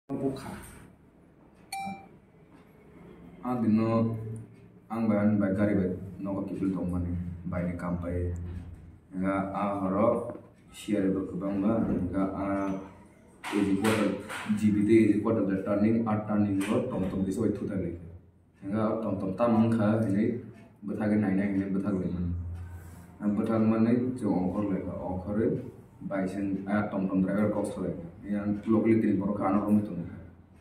Bukha. Ang dino ang bayan bay gari bay no kipil tong mani bay ni kampai nga horo share ba kubang ba nga eji quarter GBT eji quarter the turning ro tom biso itu tali nga tom tamang kha ini bethage nai ini bethage man ang bethag man nei jo ongkor le ongkore bay sen tom driver cost le yang locally tin boro kana romi to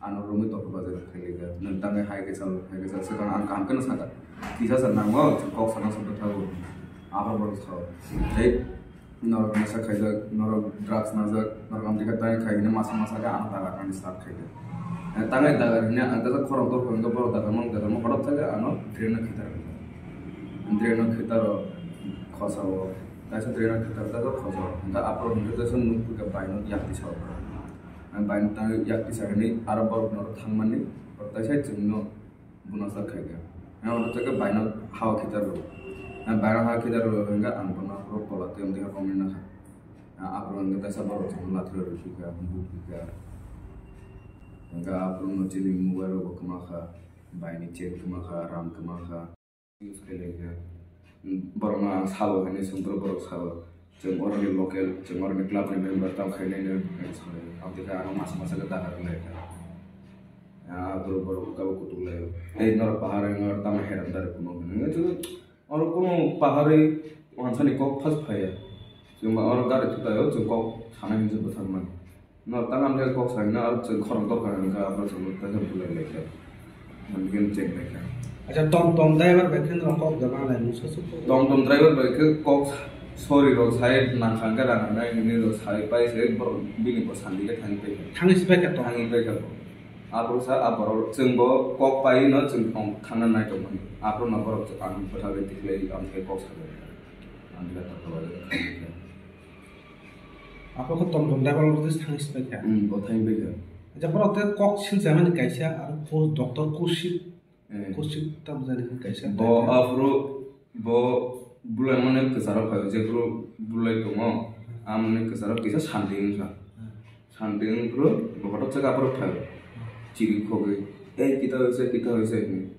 ano romi to bazar khelega nantang hai ke sal sekarang ang kam kana saka kisa sanang mo kok sana soto thago apa boro thago dai nor nasa khaida nor drugs nasa nor kam dikata khaina masa ga ana taga kan start khaida tangai daga nya anta ta khorong to khorong boro daga mo khorok taga ano drena khitar khosao taisa drena khitar taga khosao anta apro hunde taisa nupu ga baino yakti sao ang bain tang yak di sana ni arab nor thangman ni pertai saya jengno bunasa khaga ang ono taka bain hawa khitar ro ang bain hawa khitar ro enga ang bana pro pola te onde ha komena kha apro enga taisa baro jengla thro ro shiga bu biga enga apro no chili mugar ro kama kha bain ni chen kama kha ram kama kha use kelega barma salo hane sumpro baro salo jeng orang di lokal, jeng orang di klub ni member tahu Khwlaino ang tika ano masa ke dahar le ya baru kau kutu le nor pahare nor tama heran dari kuno ni itu orang kuno pahare orang sana kau pas paya cuma orang gari tu tahu jeng kau sana ni sebut sama nor tangan dia kau sana orang jeng korang tu kan enggak apa sebut tahu boleh le mungkin jeng le acha tom driver baikkan orang kau jalan lain musuh tom driver baik kau sorry ro sai na khanga ra na ni ro sai pai se bor bini bo sandi ke thang ispe ka to thang ispe ka apro sa apro chung bo kok pai no chung thong thang na to man apro na bor chu an patha le tikle am ke kok sa an ga ta to apa ko tom driver ro dis thang ispe ka bo thang be ka acha bor te kok sil zaman kaisa ar ko doctor kursi tam jani kaisa bo apro bo Bulaikha kesarap kayu jekro Bulaikha amne kesarap kisa sanding pro bokatok cek apa kayu ciri koge kita wese ini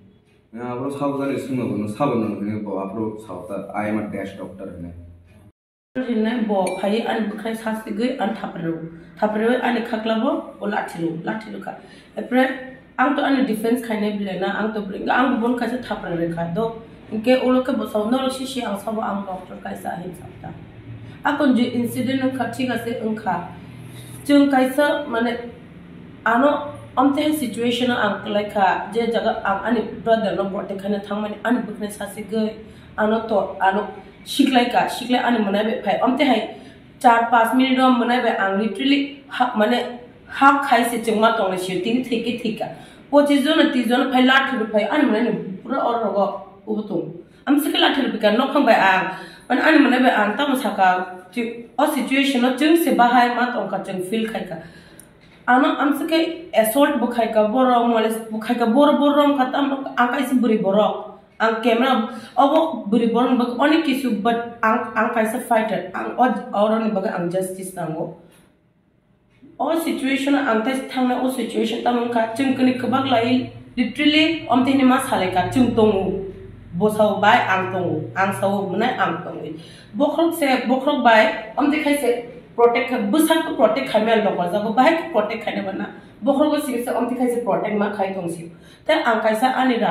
ya apro sahaja semua bono sahaja ini bawa apro sahaja I am a dash doctor ini bawa pagi an bukan sasi gue an thapero an kaklabo o latilu ka epre ang to an defense kane bilena ang to bringa ang bon kasa thapero ka do Inke ulo ke bosau nol sisi ang sawo ang doktor kaisa hin sabta. Akon je incident ng katiga se engka. Jeng kaisa mane ano amte situation ang Bwtharnani je jaga ang ani brother no bote khane thangmani ani bukne sasi ge ano to ano shiklai ani mane be phai amte hai 4-5 minute rom mane be ang literally mane hak khai se chengma tong le shooting thika. Pochizona tizona phai lathi phai ani mane pura or rogo uhutung. Am sekali latar bikin nokang bayang, mana ane mana bayang tamu Sakha, o situation o jeng sebahai mat ongka jeng feel kaika. Ano am sekali assault bukai ka borong, malas bukai ka borong kata angka isi beri borong, ang kamera, obo beri borong bag oni kisu but ang kaisa fighter, ang orang ni bagai ang justice tango. O situation ang tes thangna o situation tamu ka jeng kini kebak lain, literally om teh ni mas halai ka jeng tongu. Bosau bai ang tongu, ang sau mana ang tongu. Bokrok bai, om dikhai se protect, busak to protect khamel lokal jago bai protect khane bana. Bokrok ko se om dikhai se protect ma khai tong si. Te ang kaisa ani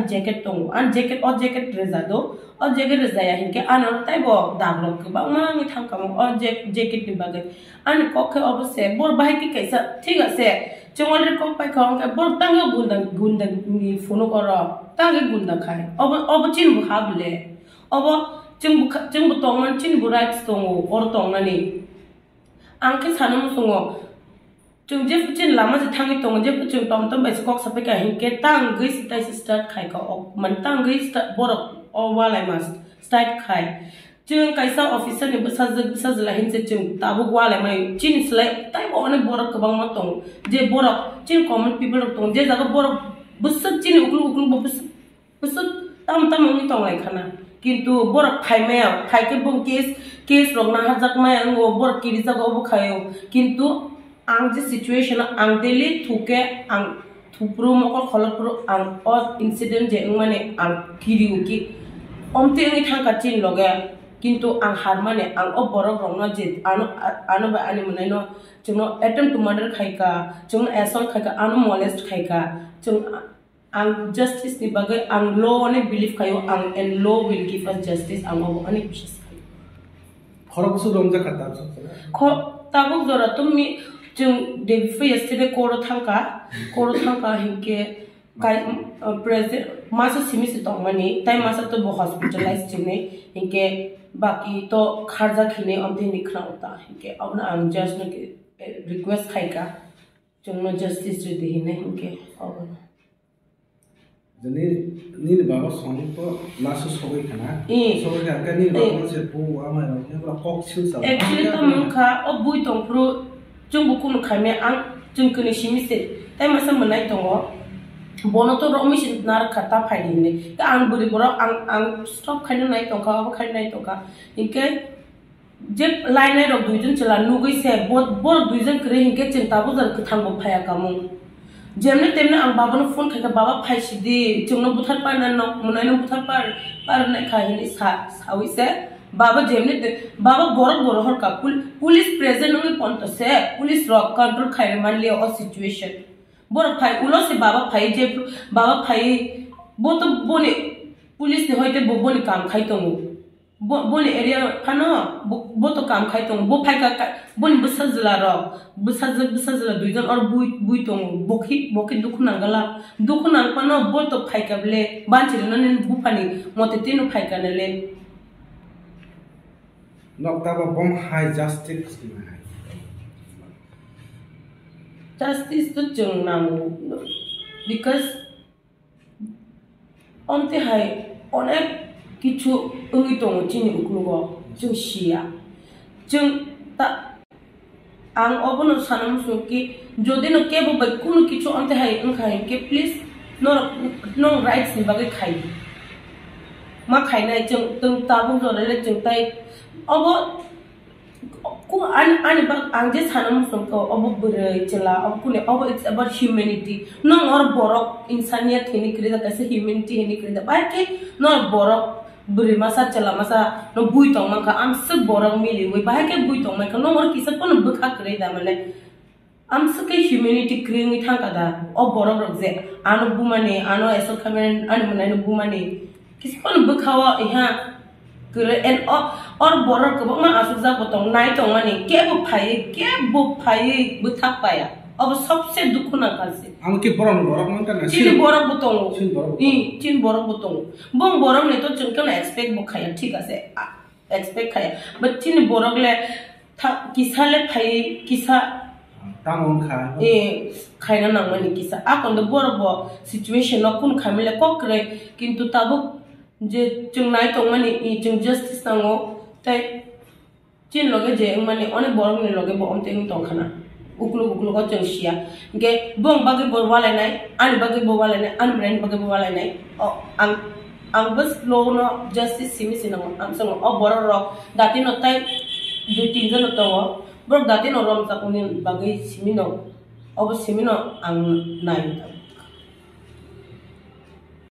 jacket tongu, an jacket reza do, o jacket reza ya hinke anor tai bo daglok ke ba ma ngi thang kam o jacket ni bagai. An kokhe obse bor bai ki kaisa thik ase. Cuma kok pai kong ke bor tangga gundang ni funo koro tangga gundang kai obo chin bu habule obo jeng bu tongan chin bu rights tongo or tongani angke sanam sungo jeng jef chin lama se tangi tongo jef jeng tom bai kok sape ka hinke tang gis tai start kai ka man tang gis bor o walai mas start kai jeng kaisa officer ni besaz lahin se jeng Tabuk wala mai chin slai tai bo ne borak ke bang matong je borak chin common people tong je jaga borak besat chin uklu besat tam ngi tong lai khana kintu borak khai maya khai ke bong case rong na hajak maya ngo borak kiri jaga bu khayo kintu ang je situation ang daily thuke ang thupru moko kholopru ang or incident je mane ang kiriuki omte ngi thangka chin loge kintu ang harmane ang oborok rongna je ano ba ani munai no chungno attempt to murder khaika chung assault khaika ano molest khaika chung ang justice ni bagai ang law ne believe kayo ang and law will give us justice ang obo ani bishis khoroksu romja khata kho tabuk jora tummi chung de yesterday koro thangka hinke kai president masa simis tong mani tai masa to bo hospitalized chine hinke baki to kharja khine amte ni khnauta hinke abna ang just no request khaika chungno justice re de hine hinke abna jani ni baba song to lasu sogai kana sogai ka ni baba se pu ama no ya kok sil sa actually to mukha obui tong pro chung bukun khame ang chung kuni simise tai masa manai tongo bono to romission nar khata phaidi ne ka ang buri bora ang stop khaina nai tongka ba khaina nai tongka inke je line ro duijun chala nugui se bor duijun kre inke chinta bu jar khang bo phaya kamung jemne temne ang baba no phone khaka baba phaisi di chungno buthar par na no munai no buthar par na khaini sa sawi se baba jemne baba bor hor ka police present no ponto se police rock control khaire man le o situation bor phai ulo se baba phai je baba phai bo to bone police ne hoite bo bone kam khai tongu bone area phano bo to kam khai tongu bo phai ka bone busazla ro busazla duijon or bui tongu bokhi dukh nangala dukh nang pano bo to phai ka ble banchire no ne bu phani mote tinu phai ka ne le Noktaba bom high justice justice to chung namu because onte hai onek kichu ungi tong chini uklugo chung shia chung ta ang obono sanam suki jodi no kebo bakunu kichu onte hai unkhai ke please no rights ni bagai khai ma khai nai chung tung tabung jore le chung tai obo ku an bag angje sanam sumko obo bure chela obo ne obo it's about humanity no or borok insaniyat hini krida kaise humanity hini krida ba ke no borok bure masa chela masa no bui tong man ka am sab borok mili we ba ke bui tong man ka no or kisa kon bukha krida mane am sake humanity kringi thangka da o borok rok je anu bumane anu eso khamen an mane no bumane kisa kon bukhawa iha and or borok ko ma asukza botong nai tong mani ke bu phai buthak paya अब सबसे दुख ना करसे हमके बोरम मन का ना चिन बोरम बतों चिन बोरम बतों बंग बोरम ने तो चुनकन एक्सपेक्ट बो खाया ठीक है एक्सपेक्ट खाया बट चिन बोरम ले था किसा ले खाई किसा तामों खा खाया ना मनी किसा आप उन बोरम बो सिचुएशन ना कुन खामिले कोकरे किंतु ताबुक जे चुन नाइ तो मनी चुन जस्टिस नांगो ते चिन लोगे जे मनी ओने बोरम ने लोगे बो ओमते तो खाना uklu ko chengsia ge bong bagi bo wala nai an bagi bo wala nai an brand bagi bo wala nai o ang bus lo no justice simi sinang am song o boro ro dati no tai du tin jan to bro dati no rom ta kunin bagi simi no ang nai